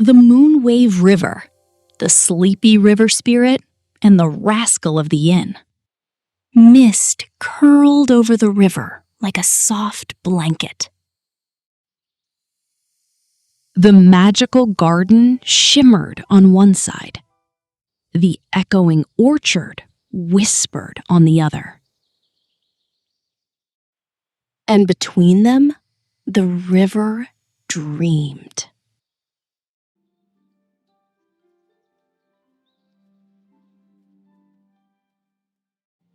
The Moonweave River, the sleepy river spirit, and the rascal of the inn. Mist curled over the river like a soft blanket. The magical garden shimmered on one side. The echoing orchard whispered on the other. And between them, the river dreamed.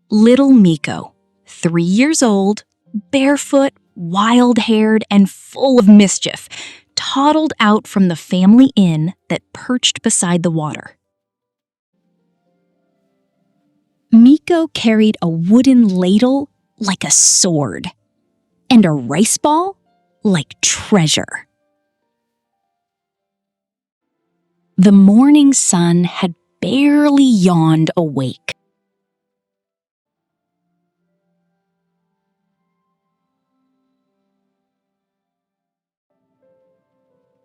Little Miko, 3 years old, barefoot, wild-haired, and full of mischief, toddled out from the family inn that perched beside the water. Miko carried a wooden ladle like a sword, and a rice ball like treasure. The morning sun had barely yawned awake.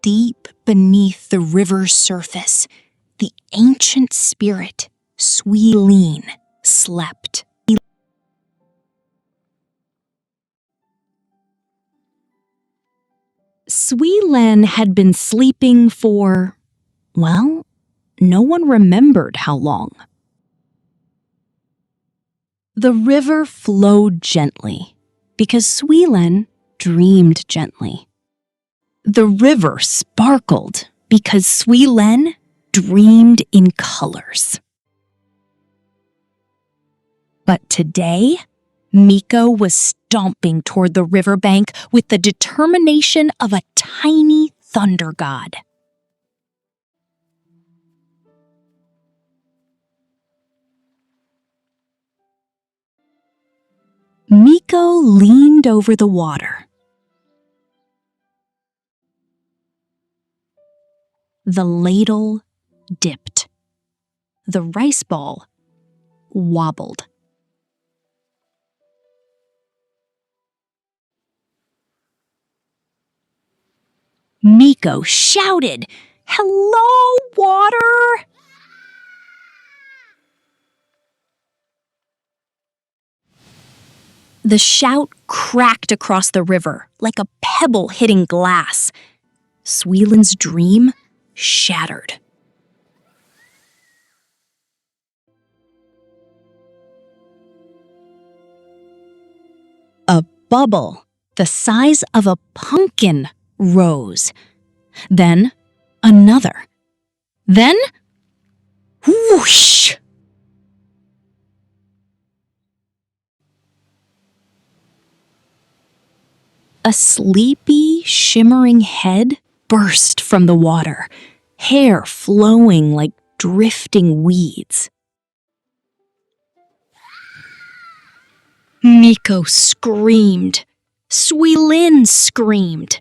Deep beneath the river's surface, the ancient spirit, Suilen, slept. Suilen had been sleeping for, well, no one remembered how long. The river flowed gently because Suilen dreamed gently. The river sparkled because Suilen dreamed in colors. But today, Miko was stomping toward the riverbank with the determination of a tiny thunder god. Miko leaned over the water. The ladle dipped. The rice ball wobbled. Miko shouted, "Hello, water!" The shout cracked across the river like a pebble hitting glass. Suilen's dream shattered. A bubble the size of a pumpkin rose. Then another. Then whoosh! A sleepy, shimmering head burst from the water, hair flowing like drifting weeds. Miko screamed. Suilen screamed.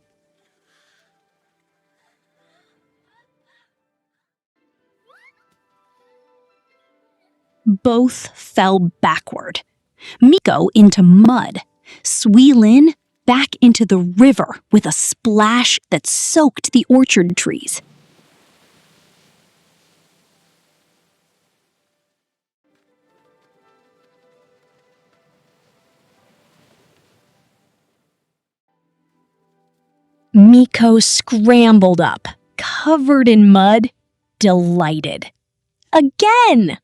Both fell backward. Miko into mud. Suilen back into the river with a splash that soaked the orchard trees. Miko scrambled up, covered in mud, delighted. Again!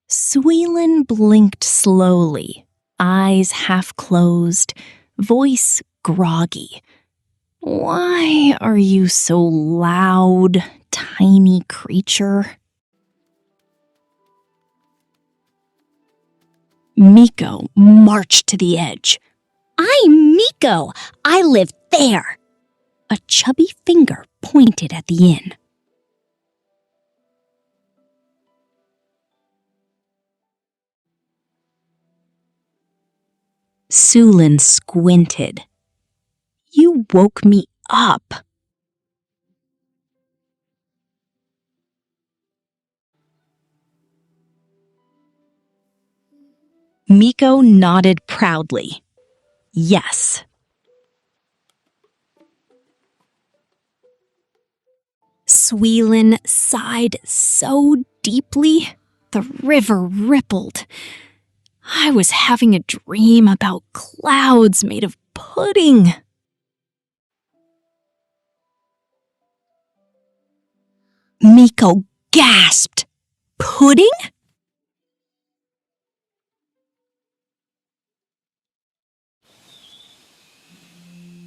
Suilen blinked slowly, eyes half closed, voice groggy. "Why are you so loud, tiny creature?" Miko marched to the edge. "I'm Miko! I live there!" A chubby finger pointed at the inn. Suilen squinted. "You woke me up." Miko nodded proudly. Yes. Suilen sighed so deeply, the river rippled. I was having a dream about clouds made of pudding. Miko gasped. Pudding?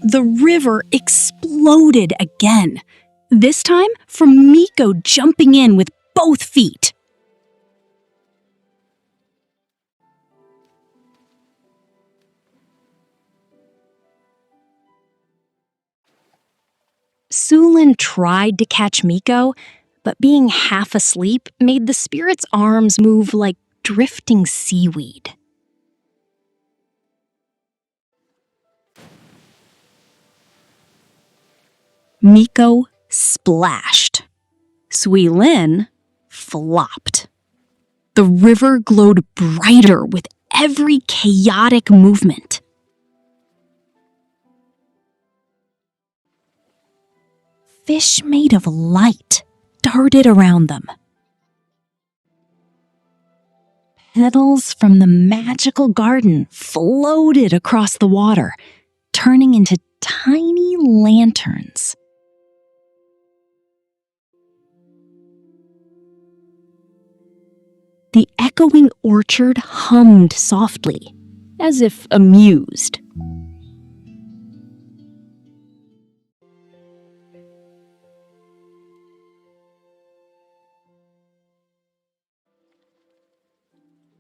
The river exploded again, this time from Miko jumping in with both feet. Suilen tried to catch Miko, but being half asleep made the spirit's arms move like drifting seaweed. Miko splashed. Suilen flopped. The river glowed brighter with every chaotic movement. Fish made of light darted around them. Petals from the magical garden floated across the water, turning into tiny lanterns. The echoing orchard hummed softly, as if amused.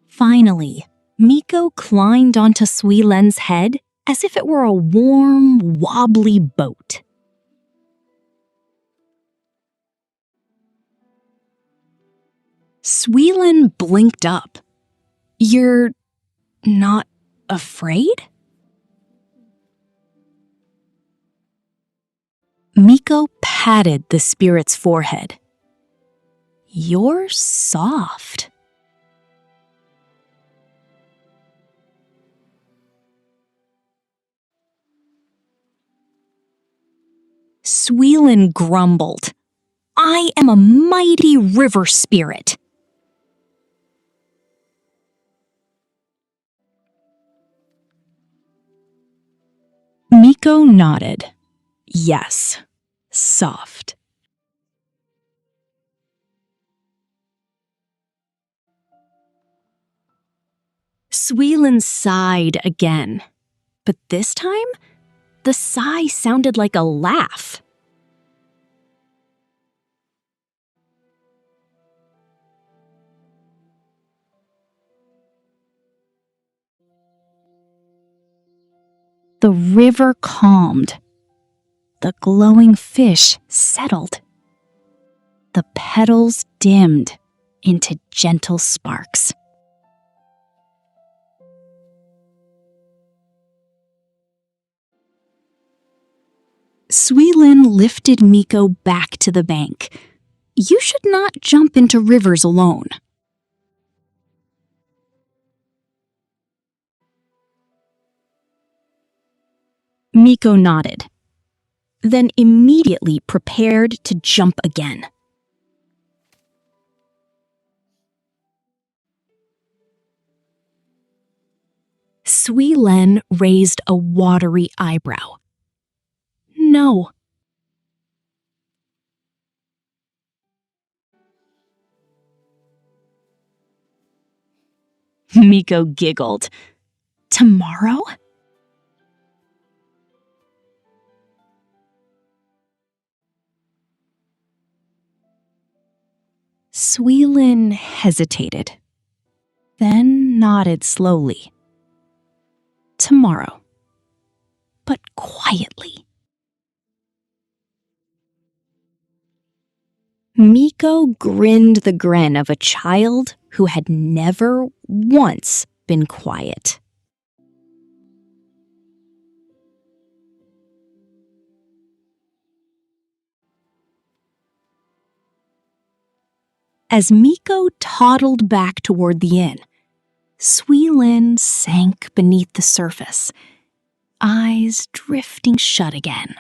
Finally, Miko climbed onto Suilen's head as if it were a warm, wobbly boat. Suilen blinked up. "You're not afraid?" Miko patted the spirit's forehead. "You're soft." Suilen grumbled, "I am a mighty river spirit." Miko nodded. "Yes, soft." Suilen sighed again, but this time, the sigh sounded like a laugh. The river calmed. The glowing fish settled. The petals dimmed into gentle sparks. Suilen lifted Miko back to the bank. "You should not jump into rivers alone." Miko nodded, then immediately prepared to jump again. Suilen raised a watery eyebrow. "No." Miko giggled. "Tomorrow?" Suilen hesitated, then nodded slowly. "Tomorrow, but quietly." Miko grinned the grin of a child who had never once been quiet. As Miko toddled back toward the inn, Suilen sank beneath the surface, eyes drifting shut again.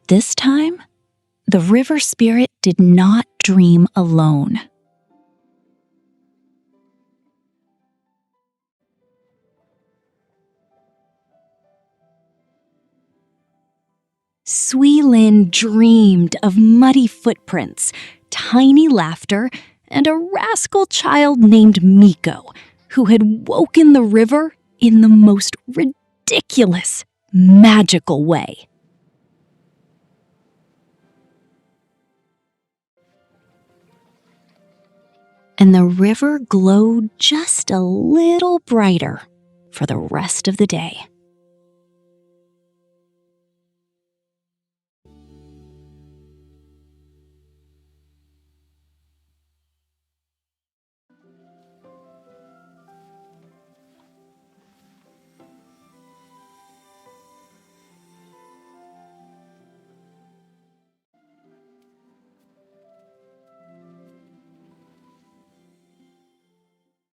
this time, the river spirit did not dream alone. Suilen dreamed of muddy footprints, tiny laughter, and a rascal child named Miko, who had woken the river in the most ridiculous, magical way. And the river glowed just a little brighter for the rest of the day.